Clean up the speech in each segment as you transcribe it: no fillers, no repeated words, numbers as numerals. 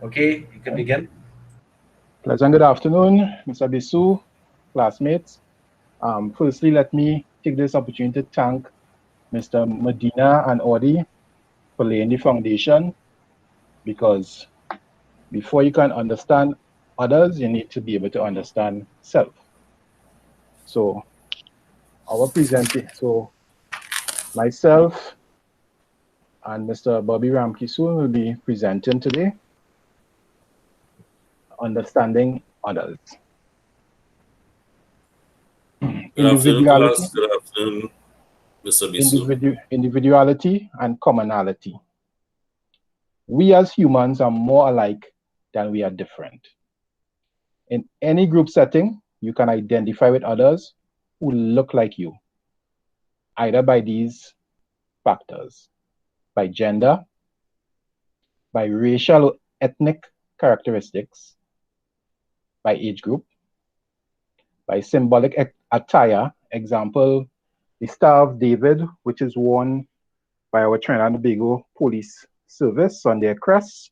Okay, you can begin. Pleasant good afternoon, Mr. Bisu, classmates. Firstly, let me take this opportunity to thank Mr. Medina and Audi for laying the foundation because before you can understand others, you need to be able to understand self. So so myself and Mr. Bobby Ramkisoon will be presenting today, understanding others. Good afternoon, Individuality, class. Good afternoon, Mr. Bisu. individuality and commonality. We as humans are more alike than we are different. In any group setting, you can identify with others who look like you, either by these factors, by gender, by racial or ethnic characteristics, by age group, by symbolic attire, example, the Star of David, which is worn by our Trinidad and Tobago Police Service on their crests.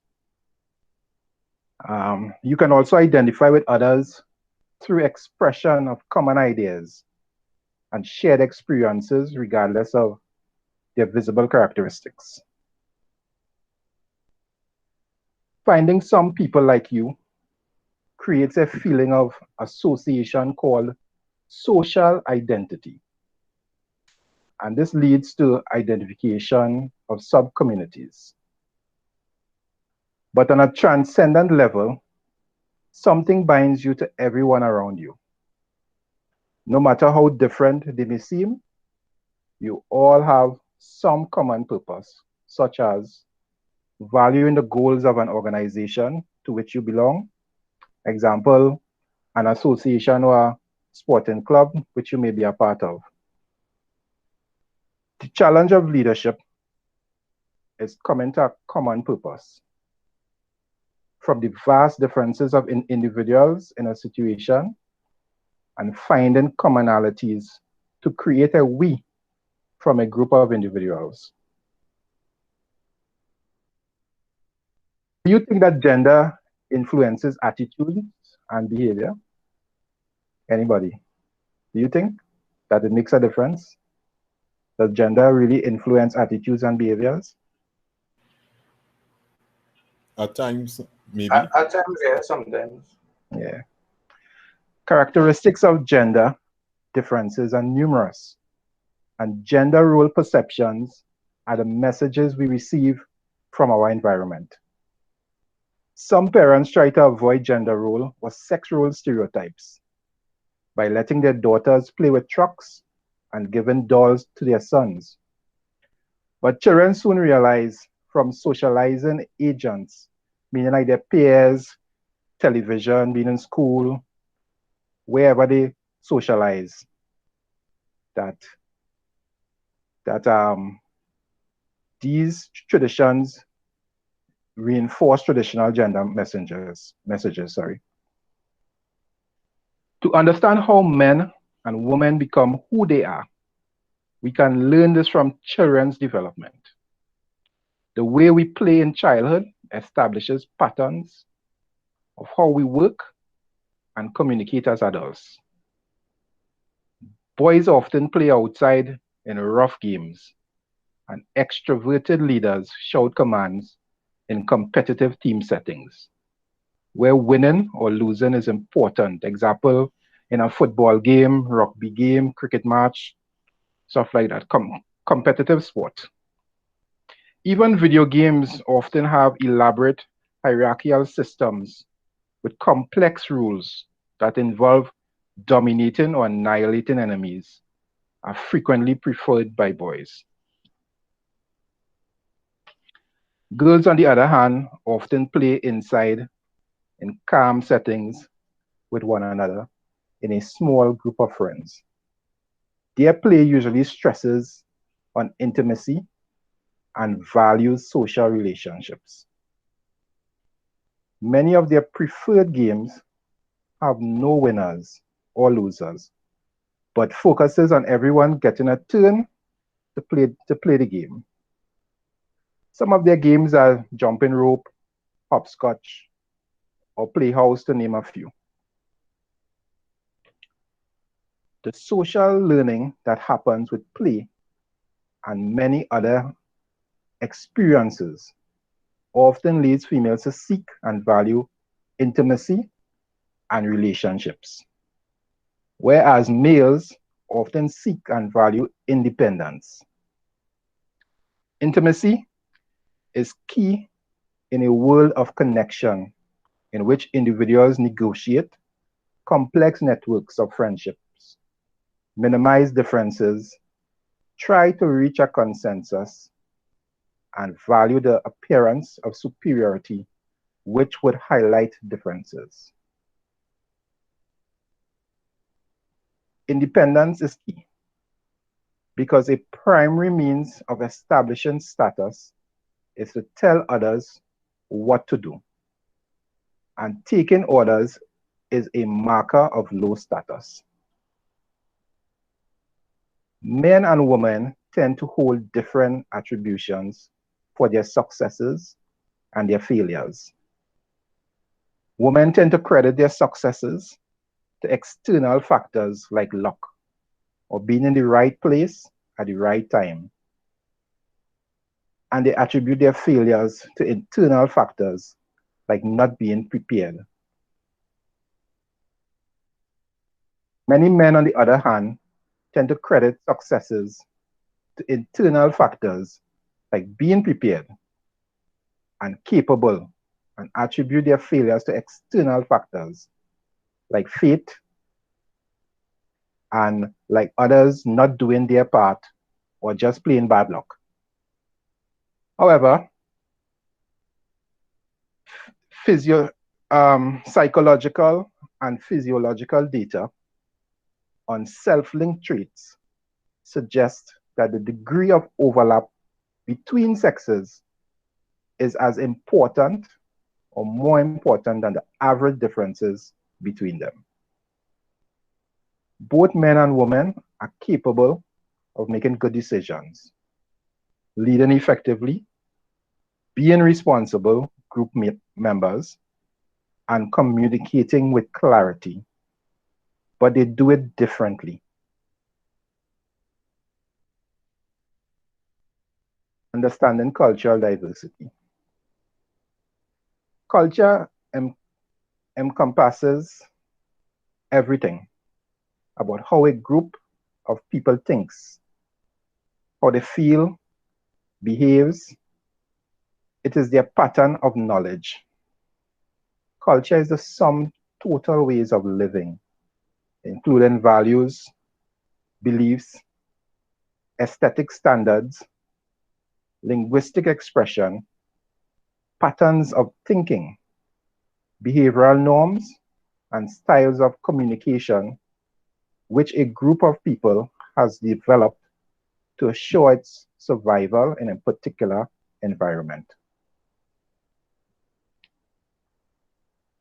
You can also identify with others through expression of common ideas and shared experiences regardless of their visible characteristics. Finding some people like you creates a feeling of association called social identity. And this leads to identification of subcommunities. But on a transcendent level, something binds you to everyone around you. No matter how different they may seem, you all have some common purpose, such as valuing the goals of an organization to which you belong. Example, an association or a sporting club which you may be a part of. The challenge of leadership is coming to a common purpose. From the vast differences of individuals in a situation and finding commonalities to create a we from a group of individuals. Do you think that gender influences attitudes and behavior? Anybody? Do you think that it makes a difference? Does gender really influence attitudes and behaviors? At times, maybe. At times, yeah, sometimes. Yeah. Characteristics of gender differences are numerous, and gender role perceptions are the messages we receive from our environment. Some parents try to avoid gender role or sex role stereotypes by letting their daughters play with trucks and giving dolls to their sons. But children soon realize from socializing agents, meaning like their peers, television, being in school, wherever they socialize, that that these traditions reinforce traditional gender messages. Sorry. To understand how men and women become who they are, we can learn this from children's development. The way we play in childhood establishes patterns of how we work and communicate as adults. Boys often play outside in rough games, and extroverted leaders shout commands in competitive team settings, where winning or losing is important. Example, in a football game, rugby game, cricket match, stuff like that, competitive sport. Even video games often have elaborate hierarchical systems with complex rules that involve dominating or annihilating enemies are frequently preferred by boys. Girls, on the other hand, often play inside in calm settings with one another in a small group of friends. Their play usually stresses on intimacy and values social relationships. Many of their preferred games have no winners or losers, but focuses on everyone getting a turn to play the game. Some of their games are jumping rope, hopscotch, or playhouse, to name a few. The social learning that happens with play and many other experiences often leads females to seek and value intimacy and relationships, whereas males often seek and value independence. Intimacy is key in a world of connection in which individuals negotiate complex networks of friendships, minimize differences, try to reach a consensus, and value the appearance of superiority, which would highlight differences. Independence is key because a primary means of establishing status is to tell others what to do, and taking orders is a marker of low status. Men and women tend to hold different attributions for their successes and their failures. Women tend to credit their successes to external factors like luck or being in the right place at the right time. And they attribute their failures to internal factors like not being prepared. Many men, on the other hand, tend to credit successes to internal factors like being prepared and capable, and attribute their failures to external factors like fate and like others not doing their part or just plain bad luck. However, psychological and physiological data on self-linked traits suggest that the degree of overlap between sexes is as important or more important than the average differences between them. Both men and women are capable of making good decisions, leading effectively, being responsible group members, and communicating with clarity, but they do it differently. Understanding cultural diversity. Culture encompasses everything about how a group of people thinks, how they feel, behaves. It is their pattern of knowledge. Culture is the sum total ways of living, including values, beliefs, aesthetic standards, linguistic expression, patterns of thinking, behavioral norms, and styles of communication, which a group of people has developed to assure its survival in a particular environment.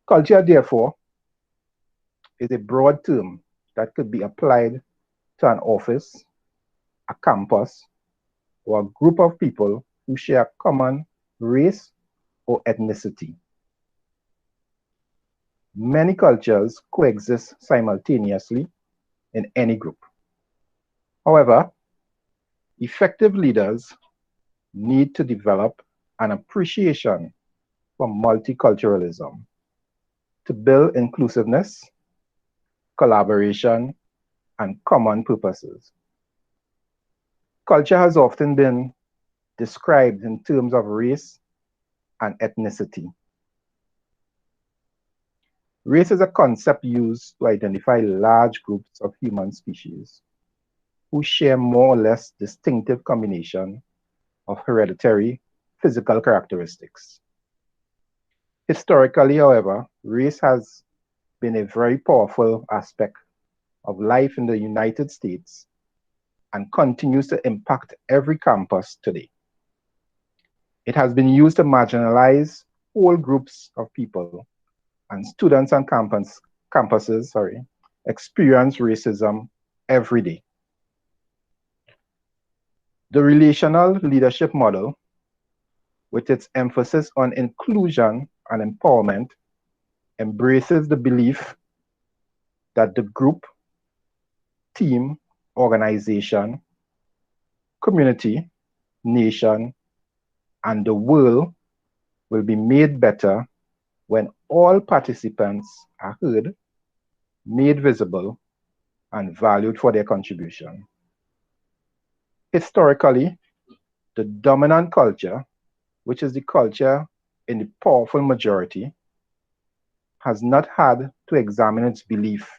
Culture, therefore, is a broad term that could be applied to an office, a campus, or a group of people who share a common race or ethnicity. Many cultures coexist simultaneously in any group. However, effective leaders need to develop an appreciation for multiculturalism to build inclusiveness, collaboration, and common purposes. Culture has often been described in terms of race and ethnicity. Race is a concept used to identify large groups of human species who share more or less distinctive combination of hereditary physical characteristics. Historically, however, race has been a very powerful aspect of life in the United States and continues to impact every campus today. It has been used to marginalize whole groups of people, and students on campuses experience racism every day. The relational leadership model, with its emphasis on inclusion and empowerment embraces the belief that the group, team, organization, community, nation, and the world will be made better when all participants are heard, made visible, and valued for their contribution. Historically, the dominant culture, which is the culture in the powerful majority, has not had to examine its belief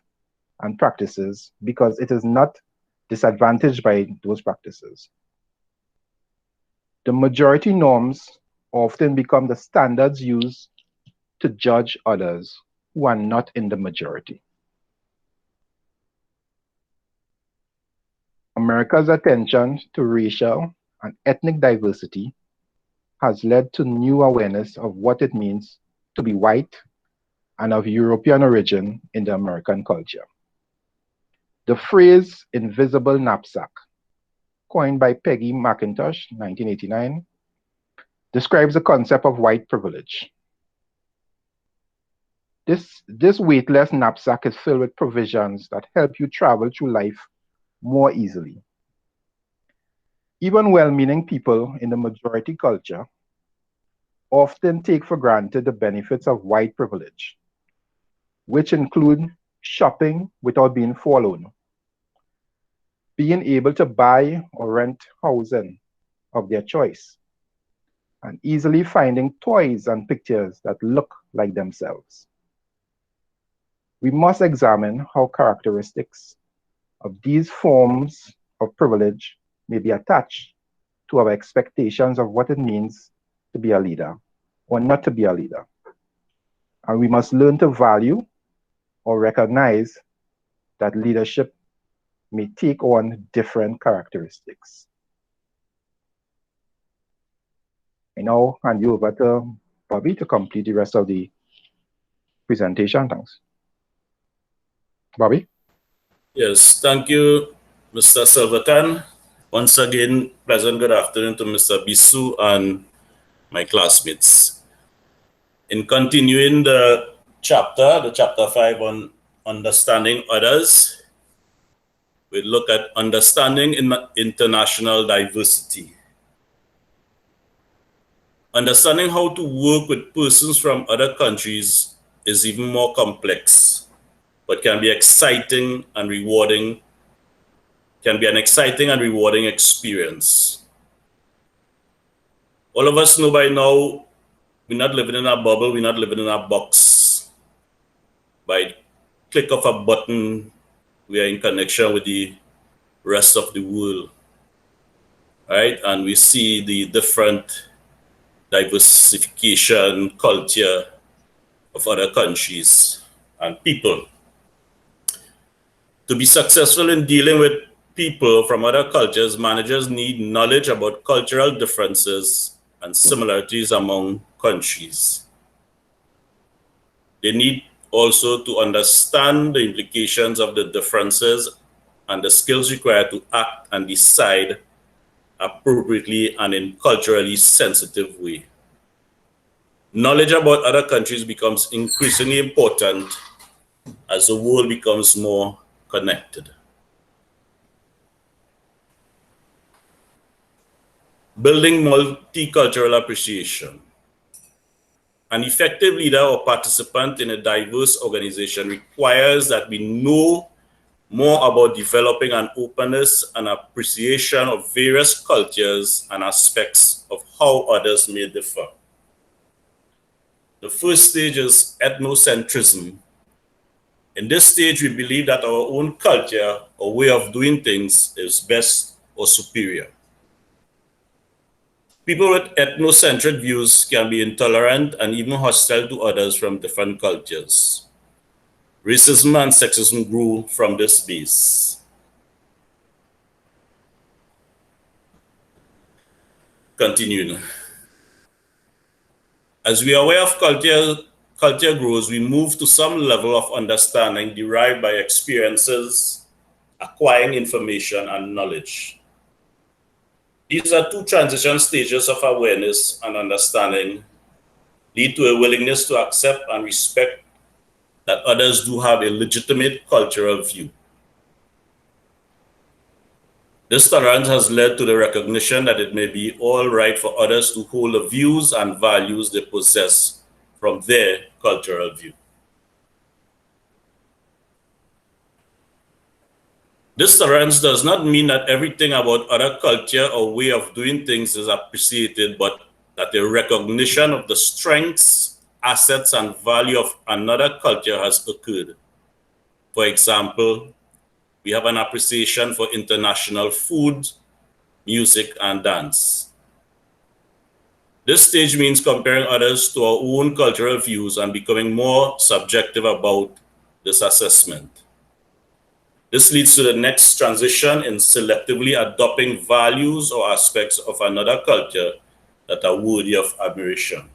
and practices because it is not disadvantaged by those practices. The majority norms often become the standards used to judge others who are not in the majority. America's attention to racial and ethnic diversity has led to new awareness of what it means to be white and of European origin in the American culture. The phrase invisible knapsack, coined by Peggy McIntosh, 1989, describes the concept of white privilege. This weightless knapsack is filled with provisions that help you travel through life more easily. Even well-meaning people in the majority culture often take for granted the benefits of white privilege, which include shopping without being followed, being able to buy or rent housing of their choice, and easily finding toys and pictures that look like themselves. We must examine how characteristics of these forms of privilege may be attached to our expectations of what it means to be a leader or not to be a leader. And we must learn to value or recognize that leadership may take on different characteristics. I now hand you over to Bobby to complete the rest of the presentation. Thanks. Bobby? Yes, thank you, Mr. Silverton. Once again, pleasant good afternoon to Mr. Bisu and my classmates. In continuing the chapter 5 on understanding others, we look at understanding international diversity. Understanding how to work with persons from other countries is even more complex, but can be exciting and rewarding, can be an exciting and rewarding experience. All of us know by now, we're not living in a bubble, we're not living in a box. By click of a button, we are in connection with the rest of the world, right? And we see the different diversification, culture of other countries and people. To be successful in dealing with people from other cultures, managers need knowledge about cultural differences and similarities among countries. They need also to understand the implications of the differences and the skills required to act and decide appropriately and in culturally sensitive way. Knowledge about other countries becomes increasingly important as the world becomes more connected. Building multicultural appreciation. An effective leader or participant in a diverse organization requires that we know more about developing an openness and appreciation of various cultures and aspects of how others may differ. The first stage is ethnocentrism. In this stage, we believe that our own culture or way of doing things is best or superior. People with ethnocentric views can be intolerant and even hostile to others from different cultures. Racism and sexism grew from this base. Continuing. As we are aware of culture grows, we move to some level of understanding derived by experiences, acquiring information and knowledge. These are two transition stages of awareness and understanding lead to a willingness to accept and respect that others do have a legitimate cultural view. This tolerance has led to the recognition that it may be all right for others to hold the views and values they possess from their cultural view. This tolerance does not mean that everything about other culture or way of doing things is appreciated, but that a recognition of the strengths, assets, and value of another culture has occurred. For example, we have an appreciation for international food, music, and dance. This stage means comparing others to our own cultural views and becoming more subjective about this assessment. This leads to the next transition in selectively adopting values or aspects of another culture that are worthy of admiration.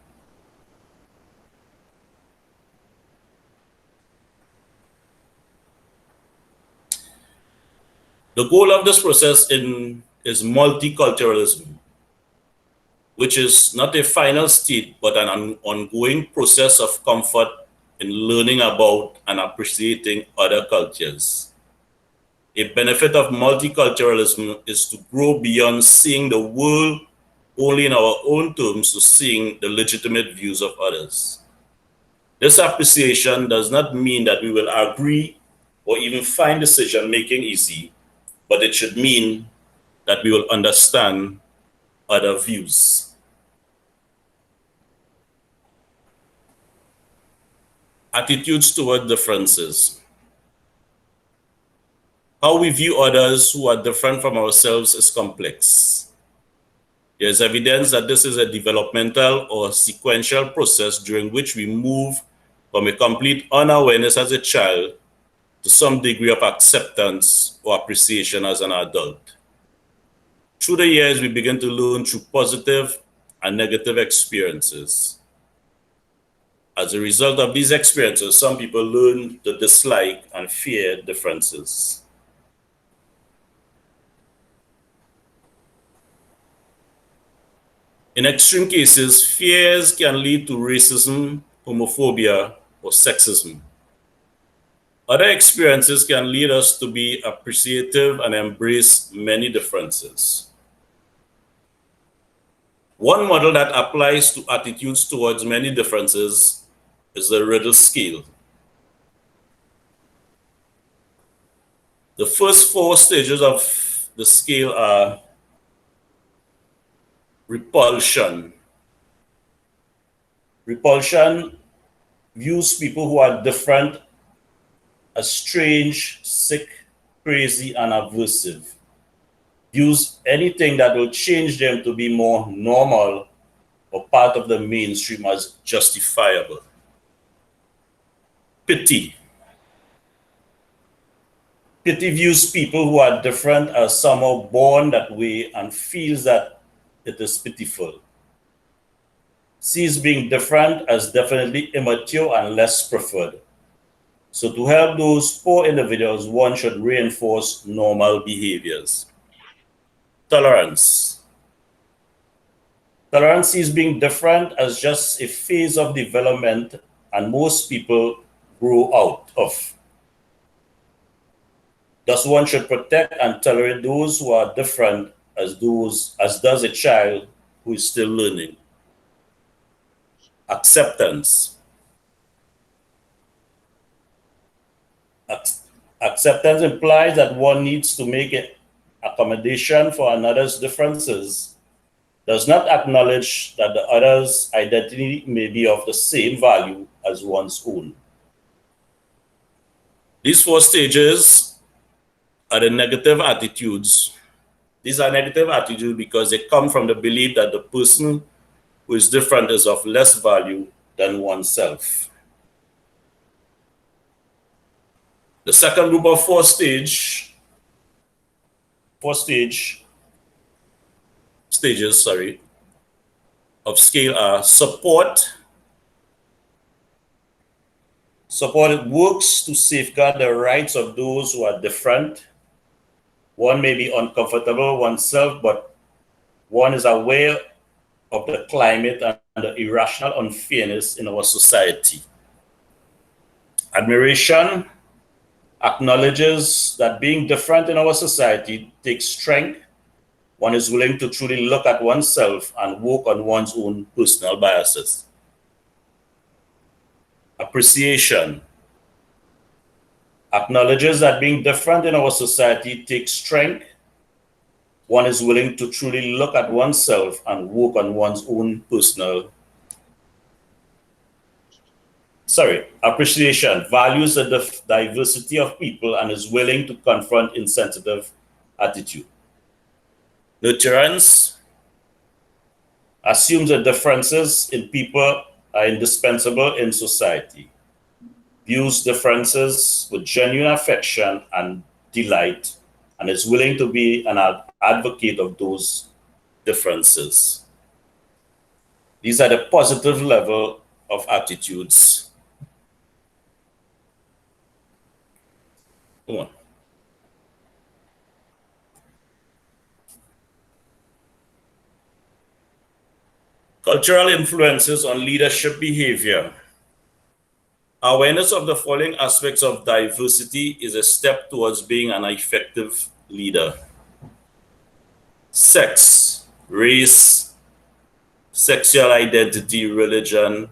The goal of this process is multiculturalism, which is not a final state, but an ongoing process of comfort in learning about and appreciating other cultures. A benefit of multiculturalism is to grow beyond seeing the world only in our own terms to seeing the legitimate views of others. This appreciation does not mean that we will agree or even find decision-making easy, but it should mean that we will understand other views. Attitudes toward differences. How we view others who are different from ourselves is complex. There is evidence that this is a developmental or sequential process during which we move from a complete unawareness as a child to some degree of acceptance or appreciation as an adult. Through the years, we begin to learn through positive and negative experiences. As a result of these experiences, some people learn to dislike and fear differences. In extreme cases, fears can lead to racism, homophobia, or sexism. Other experiences can lead us to be appreciative and embrace many differences. One model that applies to attitudes towards many differences is the Riddle scale. The first 4 stages of the scale are repulsion. Repulsion views people who are different as strange, sick, crazy, and aversive. Views anything that will change them to be more normal or part of the mainstream as justifiable. Pity. Pity views people who are different as somehow born that way and feels that it is pitiful. Sees being different as definitely immature and less preferred. So to help those poor individuals, one should reinforce normal behaviors. Tolerance. Tolerance sees being different as just a phase of development and most people grow out of. Thus, one should protect and tolerate those who are different as does a child who is still learning. Acceptance. Acceptance implies that one needs to make an accommodation for another's differences, does not acknowledge that the other's identity may be of the same value as one's own. These 4 stages are the negative attitudes. These are negative attitudes because they come from the belief that the person who is different is of less value than oneself. The second group of 4 stages of scale are support. Support works to safeguard the rights of those who are different. One may be uncomfortable oneself, but one is aware of the climate the irrational unfairness in our society. Admiration acknowledges that being different in our society takes strength. One is willing to truly look at oneself and work on one's own personal biases. Appreciation acknowledges that being different in our society takes strength. One is willing to truly look at oneself and work on one's own personal. Appreciation values the diversity of people and is willing to confront insensitive attitude. Nurturance assumes that differences in people are indispensable in society, views differences with genuine affection and delight, and is willing to be an advocate of those differences. These are the positive level of attitudes. Come on. Cultural influences on leadership behavior. Awareness of the following aspects of diversity is a step towards being an effective leader. Sex, race, sexual identity, religion,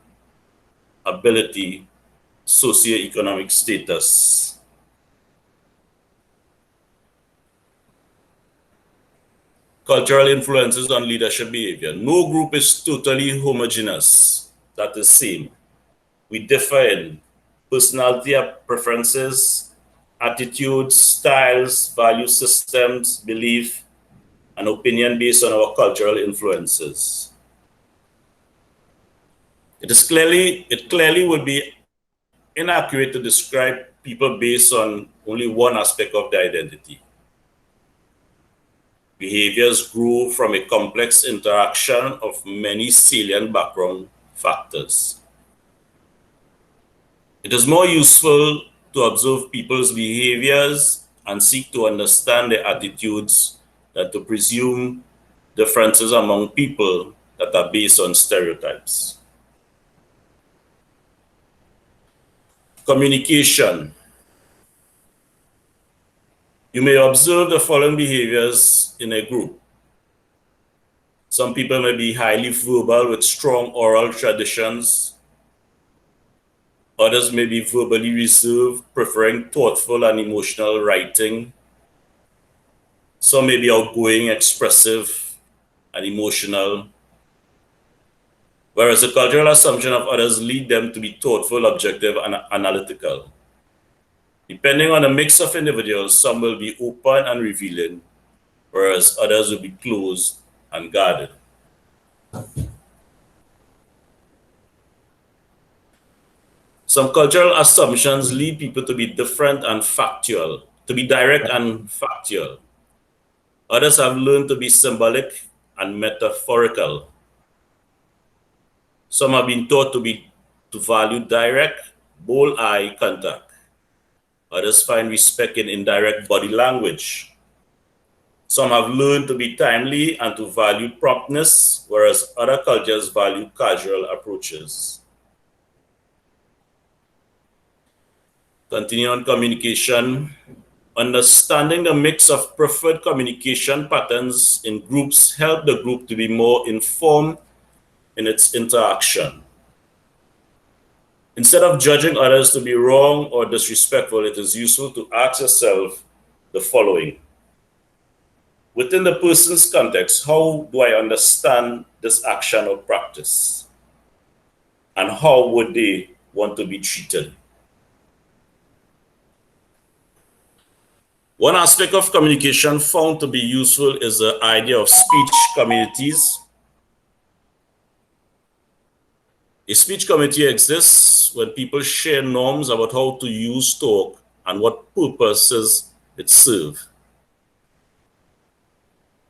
ability, socioeconomic status. Cultural influences on leadership behavior. No group is totally homogeneous, that is same. We differ in personality preferences, attitudes, styles, value systems, belief, and opinion based on our cultural influences. It clearly would be inaccurate to describe people based on only one aspect of their identity. Behaviors grow from a complex interaction of many salient background factors. It is more useful to observe people's behaviors and seek to understand their attitudes than to presume differences among people that are based on stereotypes. Communication. You may observe the following behaviors in a group. Some people may be highly verbal with strong oral traditions. Others may be verbally reserved, preferring thoughtful and emotional writing. Some may be outgoing, expressive, and emotional, whereas the cultural assumption of others lead them to be thoughtful, objective, and analytical. Depending on the mix of individuals, some will be open and revealing, whereas others will be closed and guarded. Some cultural assumptions lead people to be different and factual, to be direct and factual. Others have learned to be symbolic and metaphorical. Some have been taught to value direct, bold eye contact. Others find respect in indirect body language. Some have learned to be timely and to value promptness, whereas other cultures value casual approaches. Continue on communication. Understanding the mix of preferred communication patterns in groups help the group to be more informed in its interaction. Instead of judging others to be wrong or disrespectful, it is useful to ask yourself the following. Within the person's context, how do I understand this action or practice? And how would they want to be treated? One aspect of communication found to be useful is the idea of speech communities. A speech community exists when people share norms about how to use talk and what purposes it serves.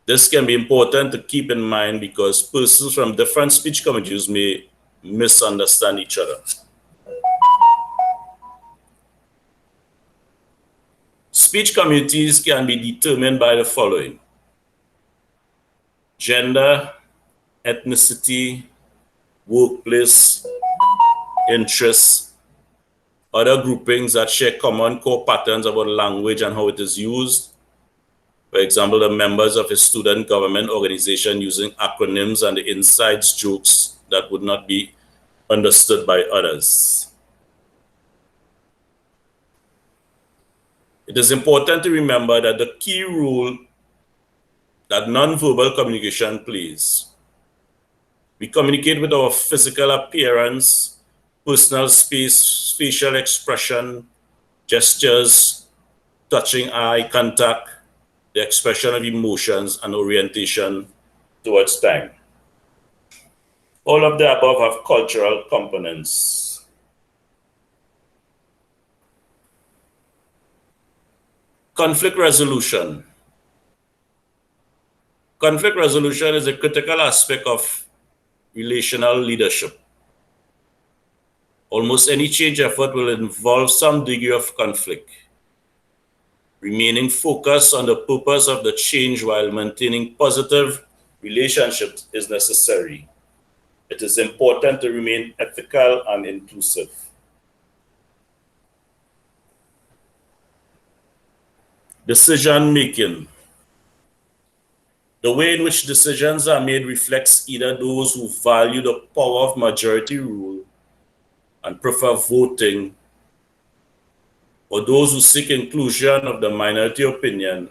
This can be important to keep in mind because persons from different speech communities may misunderstand each other. Speech communities can be determined by the following: gender, ethnicity, workplace interests, other groupings that share common core patterns about language and how it is used. For example, the members of a student government organization using acronyms and the inside jokes that would not be understood by others. It is important to remember that the key role that nonverbal communication plays. We communicate with our physical appearance, personal space, facial expression, gestures, touching eye contact, the expression of emotions, and orientation towards time. All of the above have cultural components. Conflict resolution. Conflict resolution is a critical aspect of relational leadership. Almost any change effort will involve some degree of conflict. Remaining focused on the purpose of the change while maintaining positive relationships is necessary. It is important to remain ethical and inclusive. Decision making. The way in which decisions are made reflects either those who value the power of majority rule and prefer voting, or those who seek inclusion of the minority opinion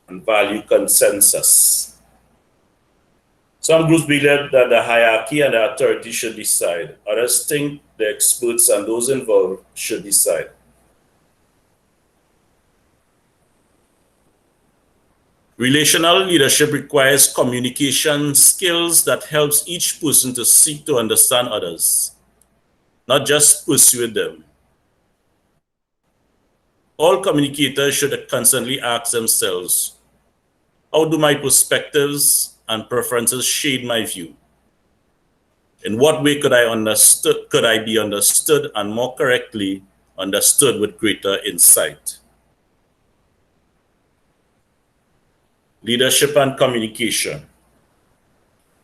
and value consensus. Some groups believe that the hierarchy and the authority should decide. Others think the experts and those involved should decide. Relational leadership requires communication skills that helps each person to seek to understand others, not just persuade them. All communicators should constantly ask themselves, how do my perspectives and preferences shade my view? In what way could I be understood and more correctly understood with greater insight? Leadership and communication.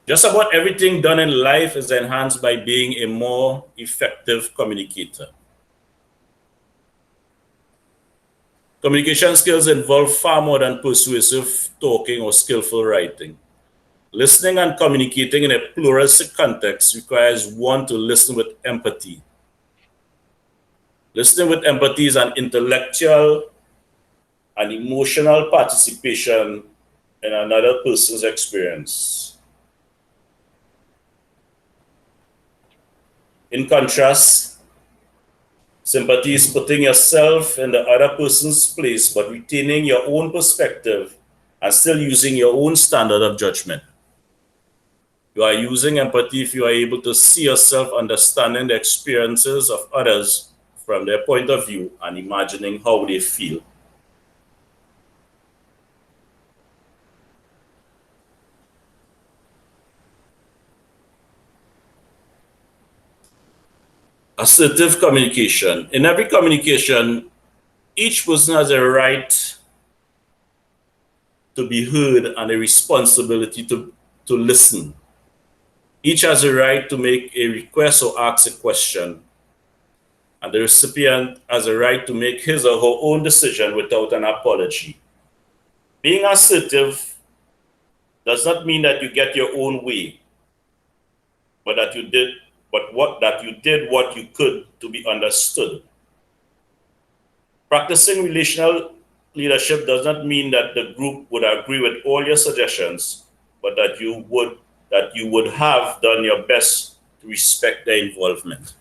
Just about everything done in life is enhanced by being a more effective communicator. Communication skills involve far more than persuasive talking or skillful writing. Listening and communicating in a pluralistic context requires one to listen with empathy. Listening with empathy is an intellectual and emotional participation in another person's experience. In contrast, sympathy is putting yourself in the other person's place but retaining your own perspective and still using your own standard of judgment. You are using empathy if you are able to see yourself understanding the experiences of others from their point of view and imagining how they feel. Assertive communication. In every communication, each person has a right to be heard and a responsibility to listen. Each has a right to make a request or ask a question, and the recipient has a right to make his or her own decision without an apology. Being assertive does not mean that you get your own way, but that you did what you could to be understood. Practicing relational leadership does not mean that the group would agree with all your suggestions, but that you would have done your best to respect their involvement.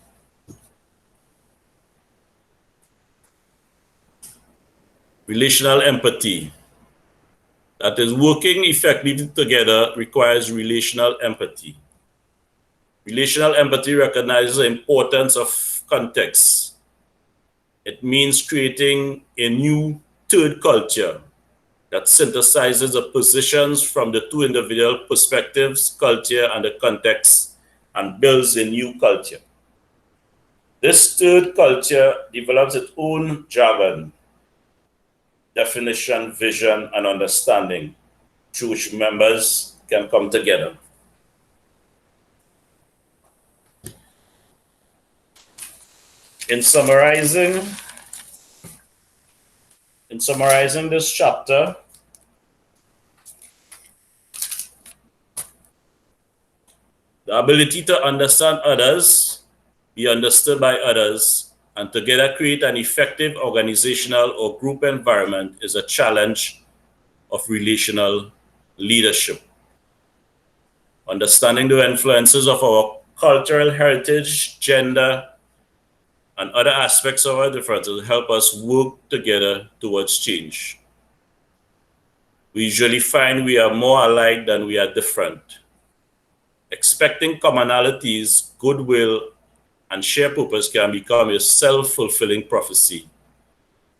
Relational empathy. That is, working effectively together requires relational empathy. Relational empathy recognizes the importance of context. It means creating a new third culture that synthesizes the positions from the two individual perspectives, culture, and the context, and builds a new culture. This third culture develops its own jargon, definition, vision, and understanding, through which members can come together. In summarizing this chapter, the ability to understand others, be understood by others, and together create an effective organizational or group environment is a challenge of relational leadership. Understanding the influences of our cultural heritage, gender, and other aspects of our differences help us work together towards change. We usually find we are more alike than we are different. Expecting commonalities, goodwill, and shared purpose can become a self-fulfilling prophecy.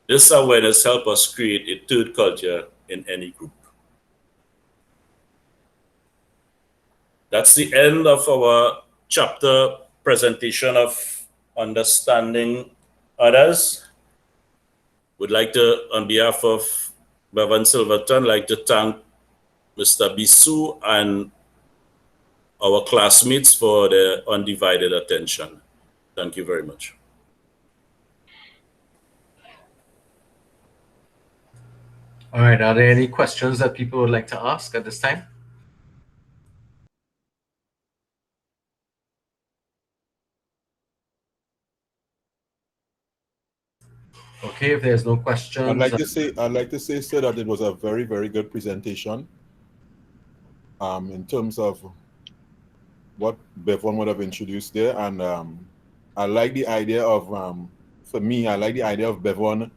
This awareness helps us create a third culture in any group. That's the end of our chapter presentation of understanding others. Would like to, on behalf of Bevan Silverton, like to thank Mr. BUSI and our classmates for their undivided attention. Thank you very much. All right, are there any questions that people would like to ask at this time? Okay, if there's no questions. I'd like to say, sir, that it was a very, very good presentation. In terms of what Bevan would have introduced there, and I like the idea of, for me, I like the idea of Bevan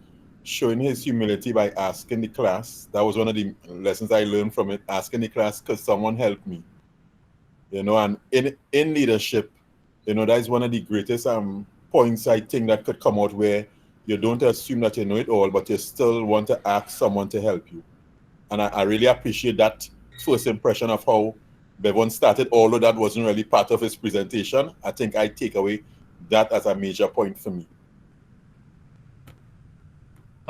showing his humility by asking the class. That was one of the lessons I learned from it, asking the class, because someone helped me. You know, and in leadership, you know, that is one of the greatest points I think that could come out, where you don't assume that you know it all, but you still want to ask someone to help you. And I really appreciate that first impression of how Bevan started, although that wasn't really part of his presentation. I think I take away that as a major point for me.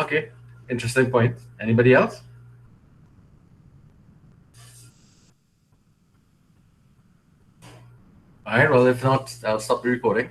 Okay, interesting point. Anybody else? All right, well, if not, I'll stop the recording.